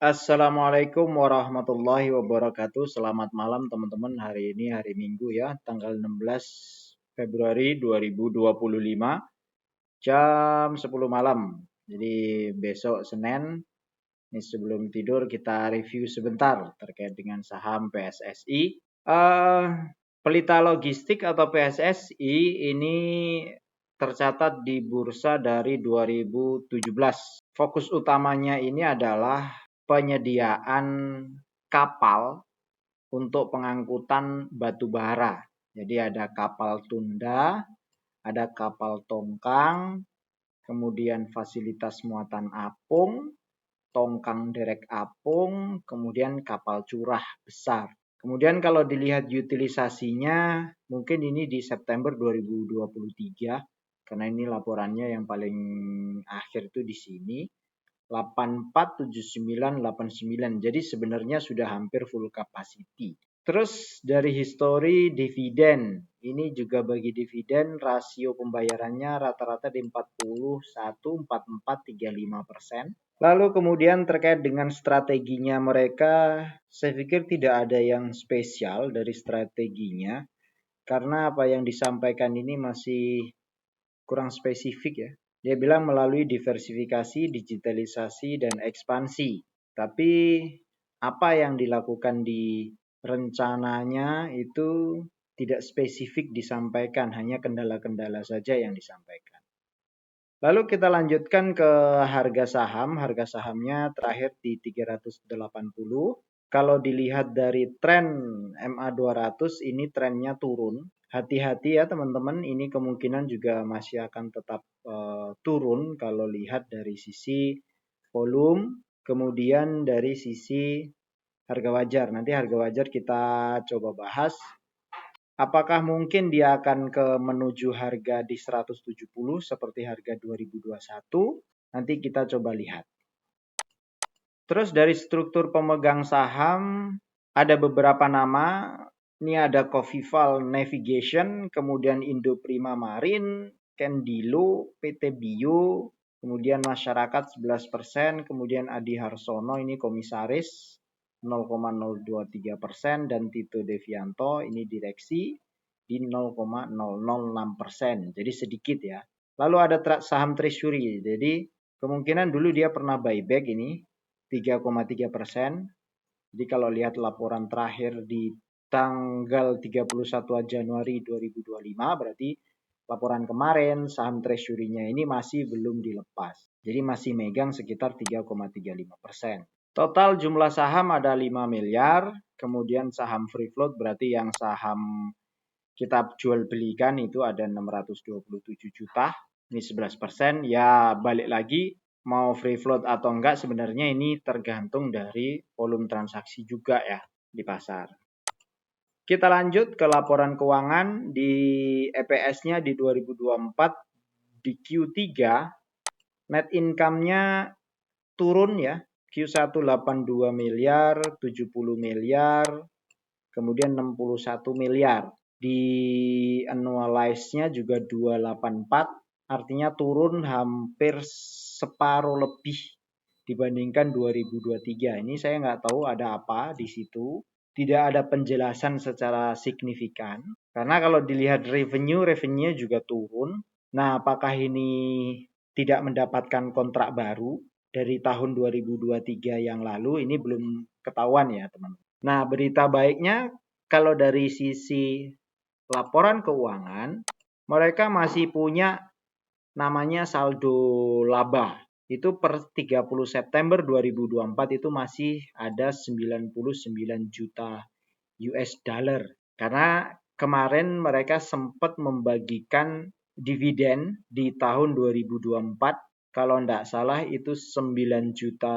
Assalamualaikum warahmatullahi wabarakatuh. Selamat malam teman-teman. Hari ini hari Minggu ya, tanggal 16 Februari 2025 jam 10 malam. Jadi besok Senin, ini sebelum tidur kita review sebentar terkait dengan saham PSSI. Pelita Logistik atau PSSI ini tercatat di bursa dari 2017. Fokus utamanya ini adalah penyediaan kapal untuk pengangkutan batu bara. Jadi ada kapal tunda, ada kapal tongkang, kemudian fasilitas muatan apung, tongkang derek apung, kemudian kapal curah besar. Kemudian kalau dilihat utilisasinya, mungkin ini di September 2023, karena ini laporannya yang paling akhir itu di sini. 847989. Jadi sebenarnya sudah hampir full capacity. Terus dari histori dividen, ini juga bagi dividen rasio pembayarannya rata-rata di 41,4435%. Lalu kemudian terkait dengan strateginya mereka, saya pikir tidak ada yang spesial dari strateginya. Karena apa yang disampaikan ini masih kurang spesifik ya. Dia bilang melalui diversifikasi, digitalisasi, dan ekspansi. Tapi apa yang dilakukan di rencananya itu tidak spesifik disampaikan, hanya kendala-kendala saja yang disampaikan. Lalu kita lanjutkan ke harga saham. Harga sahamnya terakhir di 380. Kalau dilihat dari tren MA200 ini trennya turun. Hati-hati ya teman-teman, ini kemungkinan juga masih akan tetap turun kalau lihat dari sisi volume, kemudian dari sisi harga wajar. Nanti harga wajar kita coba bahas. Apakah mungkin dia akan menuju harga di 170 seperti harga 2021? Nanti kita coba lihat. Terus dari struktur pemegang saham ada beberapa nama. Ini ada Covival Navigation, kemudian Indo Prima Marine, Kendilo, PT Bio, kemudian masyarakat 11%, kemudian Adi Harsono ini komisaris 0,023%, dan Tito Devianto ini direksi di 0,006%. Jadi sedikit ya. Lalu ada saham Treasury. Jadi kemungkinan dulu dia pernah buyback ini 3,3%. Jadi kalau lihat laporan terakhir di tanggal 31 Januari 2025, berarti laporan kemarin saham treasury-nya ini masih belum dilepas. Jadi masih megang sekitar 3,35%. Total jumlah saham ada 5 miliar, kemudian saham free float berarti yang saham kita jual belikan itu ada 627 juta, ini 11%. Ya balik lagi, mau free float atau enggak sebenarnya ini tergantung dari volume transaksi juga ya di pasar. Kita lanjut ke laporan keuangan di EPS-nya di 2024 di Q3 net income-nya turun ya. Q1 82 miliar, 70 miliar, kemudian 61 miliar. Di annualize-nya juga 284, artinya turun hampir separuh lebih dibandingkan 2023. Ini saya nggak tahu ada apa di situ. Tidak ada penjelasan secara signifikan. Karena kalau dilihat revenue juga turun. Nah, apakah ini tidak mendapatkan kontrak baru dari tahun 2023 yang lalu? Ini belum ketahuan ya teman-teman. Nah, berita baiknya kalau dari sisi laporan keuangan, mereka masih punya namanya saldo laba. Itu per 30 September 2024 itu masih ada 99 juta US dollar. Karena kemarin mereka sempat membagikan dividen di tahun 2024. Kalau tidak salah itu 9 juta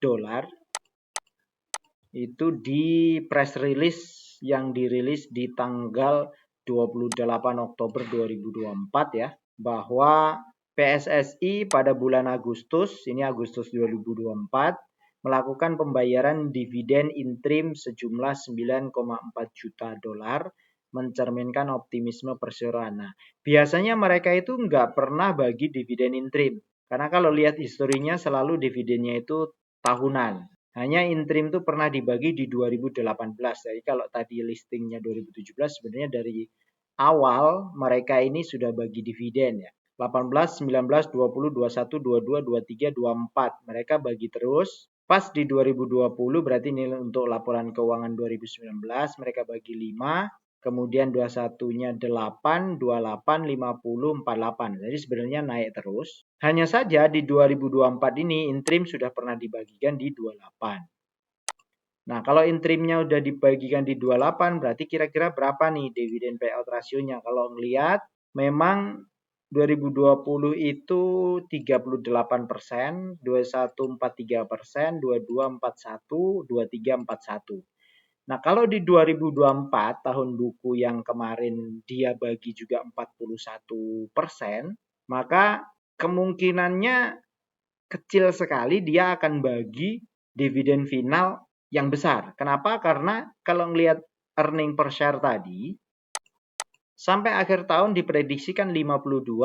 dolar. Itu di press release yang dirilis di tanggal 28 Oktober 2024 ya, bahwa PSSI pada bulan Agustus, ini Agustus 2024, melakukan pembayaran dividen interim sejumlah 9,4 juta dolar, mencerminkan optimisme perseroan. Nah, biasanya mereka itu nggak pernah bagi dividen interim. Karena kalau lihat historinya selalu dividennya itu tahunan. Hanya interim itu pernah dibagi di 2018. Jadi kalau tadi listingnya 2017, sebenarnya dari awal mereka ini sudah bagi dividen ya. 18, 19, 20, 21, 22, 23, 24. Mereka bagi terus. Pas di 2020 berarti ini untuk laporan keuangan 2019 mereka bagi 5. Kemudian 21-nya 8, 28, 50, 48. Jadi sebenarnya naik terus. Hanya saja di 2024 ini interim sudah pernah dibagikan di 28. Nah, kalau interimnya udah dibagikan di 28, berarti kira-kira berapa nih dividen payout rasionya? Kalau melihat memang 2020 itu 38%, 21 43%, 22 41, 23 41. Nah, kalau di 2024 tahun buku yang kemarin dia bagi juga 41%, maka kemungkinannya kecil sekali dia akan bagi dividen final yang besar. Kenapa? Karena kalau melihat earning per share tadi, sampai akhir tahun diprediksikan Rp52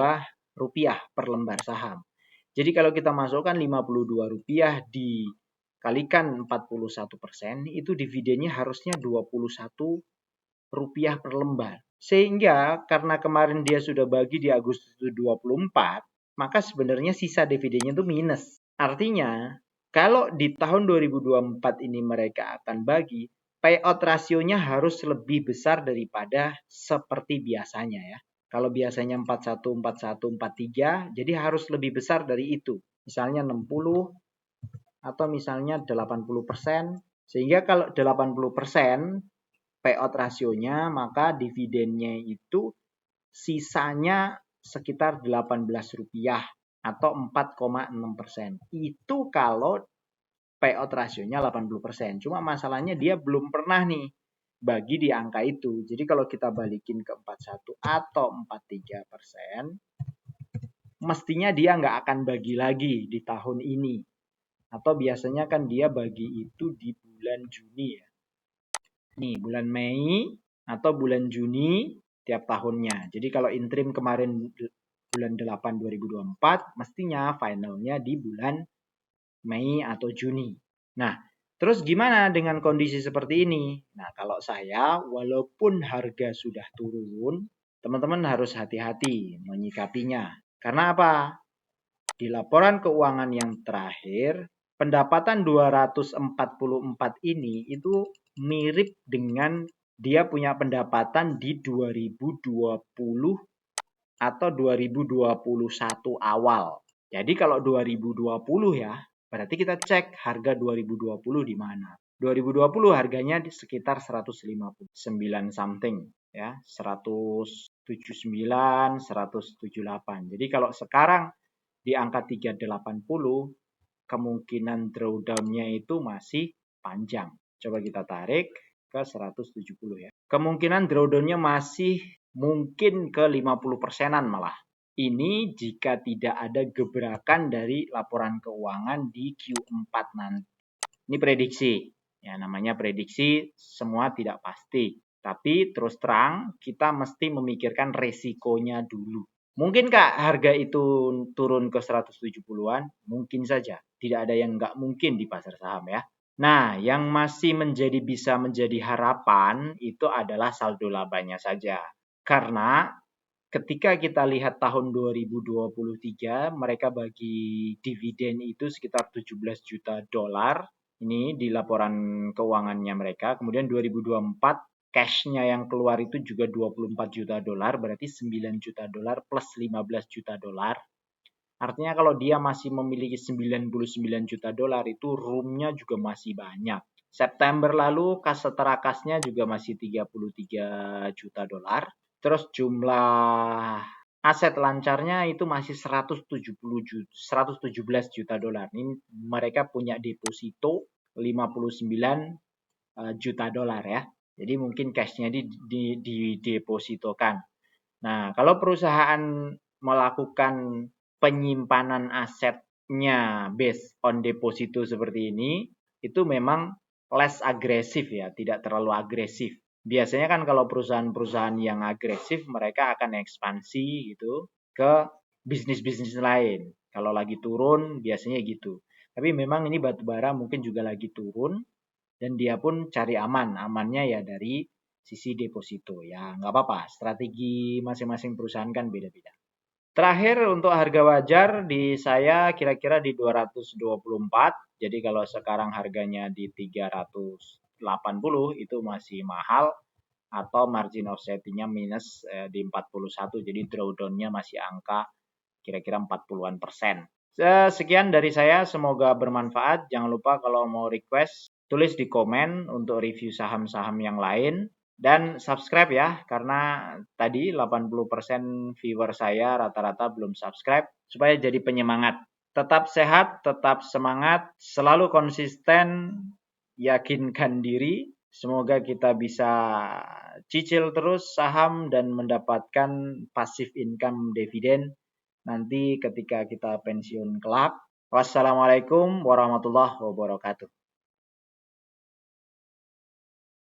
per lembar saham. Jadi kalau kita masukkan Rp52 dikalikan 41%, itu dividennya harusnya Rp21 per lembar. Sehingga karena kemarin dia sudah bagi di Agustus 24, maka sebenarnya sisa dividennya itu minus. Artinya, kalau di tahun 2024 ini mereka akan bagi, payout rasionya harus lebih besar daripada seperti biasanya ya. Kalau biasanya 41, 41, 43, jadi harus lebih besar dari itu. Misalnya 60 atau misalnya 80%. Sehingga kalau 80% payout rasionya, maka dividennya itu sisanya sekitar Rp18 atau 4,6%. Itu kalau payout rasionya 80%. Cuma masalahnya dia belum pernah nih bagi di angka itu. Jadi kalau kita balikin ke 41 atau 43%, mestinya dia nggak akan bagi lagi di tahun ini. Atau biasanya kan dia bagi itu di bulan Juni ya. Nih, bulan Mei atau bulan Juni tiap tahunnya. Jadi kalau interim kemarin bulan 8 2024, mestinya finalnya di bulan Mei atau Juni. Nah, terus gimana dengan kondisi seperti ini? Nah, kalau saya, walaupun harga sudah turun, teman-teman harus hati-hati menyikapinya. Karena apa? Di laporan keuangan yang terakhir, pendapatan 244 ini itu mirip dengan dia punya pendapatan di 2020 atau 2021 awal. Jadi kalau 2020 ya, berarti kita cek harga 2020 di mana. 2020 harganya di sekitar 159 something ya, 179, 178. Jadi kalau sekarang di angka 380, kemungkinan drawdown-nya itu masih panjang. Coba kita tarik ke 170 ya. Kemungkinan drawdown-nya masih mungkin ke 50%-an malah. Ini jika tidak ada gebrakan dari laporan keuangan di Q4 nanti. Ini prediksi. Ya, namanya prediksi, semua tidak pasti. Tapi terus terang, kita mesti memikirkan resikonya dulu. Mungkin Kak harga itu turun ke 170-an? Mungkin saja. Tidak ada yang nggak mungkin di pasar saham ya. Nah, yang masih bisa menjadi harapan itu adalah saldo labanya saja. Karena ketika kita lihat tahun 2023, mereka bagi dividen itu sekitar 17 juta dolar. Ini di laporan keuangannya mereka. Kemudian 2024 cash-nya yang keluar itu juga 24 juta dolar, berarti 9 juta dolar plus 15 juta dolar. Artinya kalau dia masih memiliki 99 juta dolar itu room-nya juga masih banyak. September lalu kas setara kasnya juga masih 33 juta dolar. Terus jumlah aset lancarnya itu masih 117 juta dolar. Ini mereka punya deposito 59 juta dolar ya. Jadi mungkin cash-nya didepositokan. Nah, kalau perusahaan melakukan penyimpanan asetnya based on deposito seperti ini, itu memang less agresif ya, tidak terlalu agresif. Biasanya kan kalau perusahaan-perusahaan yang agresif, mereka akan ekspansi gitu ke bisnis-bisnis lain. Kalau lagi turun, biasanya gitu. Tapi memang ini batubara mungkin juga lagi turun dan dia pun cari aman. Amannya ya dari sisi deposito. Ya nggak apa-apa. Strategi masing-masing perusahaan kan beda-beda. Terakhir untuk harga wajar di saya kira-kira di 224. Jadi kalau sekarang harganya di 380 itu masih mahal atau margin of safety-nya minus di 41. Jadi drawdown-nya masih angka kira-kira 40-an%. Sekian dari saya, semoga bermanfaat. Jangan lupa kalau mau request tulis di komen untuk review saham-saham yang lain. Dan subscribe ya, karena tadi 80% viewer saya rata-rata belum subscribe, supaya jadi penyemangat. Tetap sehat, tetap semangat, selalu konsisten, yakinkan diri. Semoga kita bisa cicil terus saham dan mendapatkan passive income dividen nanti ketika kita pensiun kelak. Wassalamualaikum warahmatullahi wabarakatuh.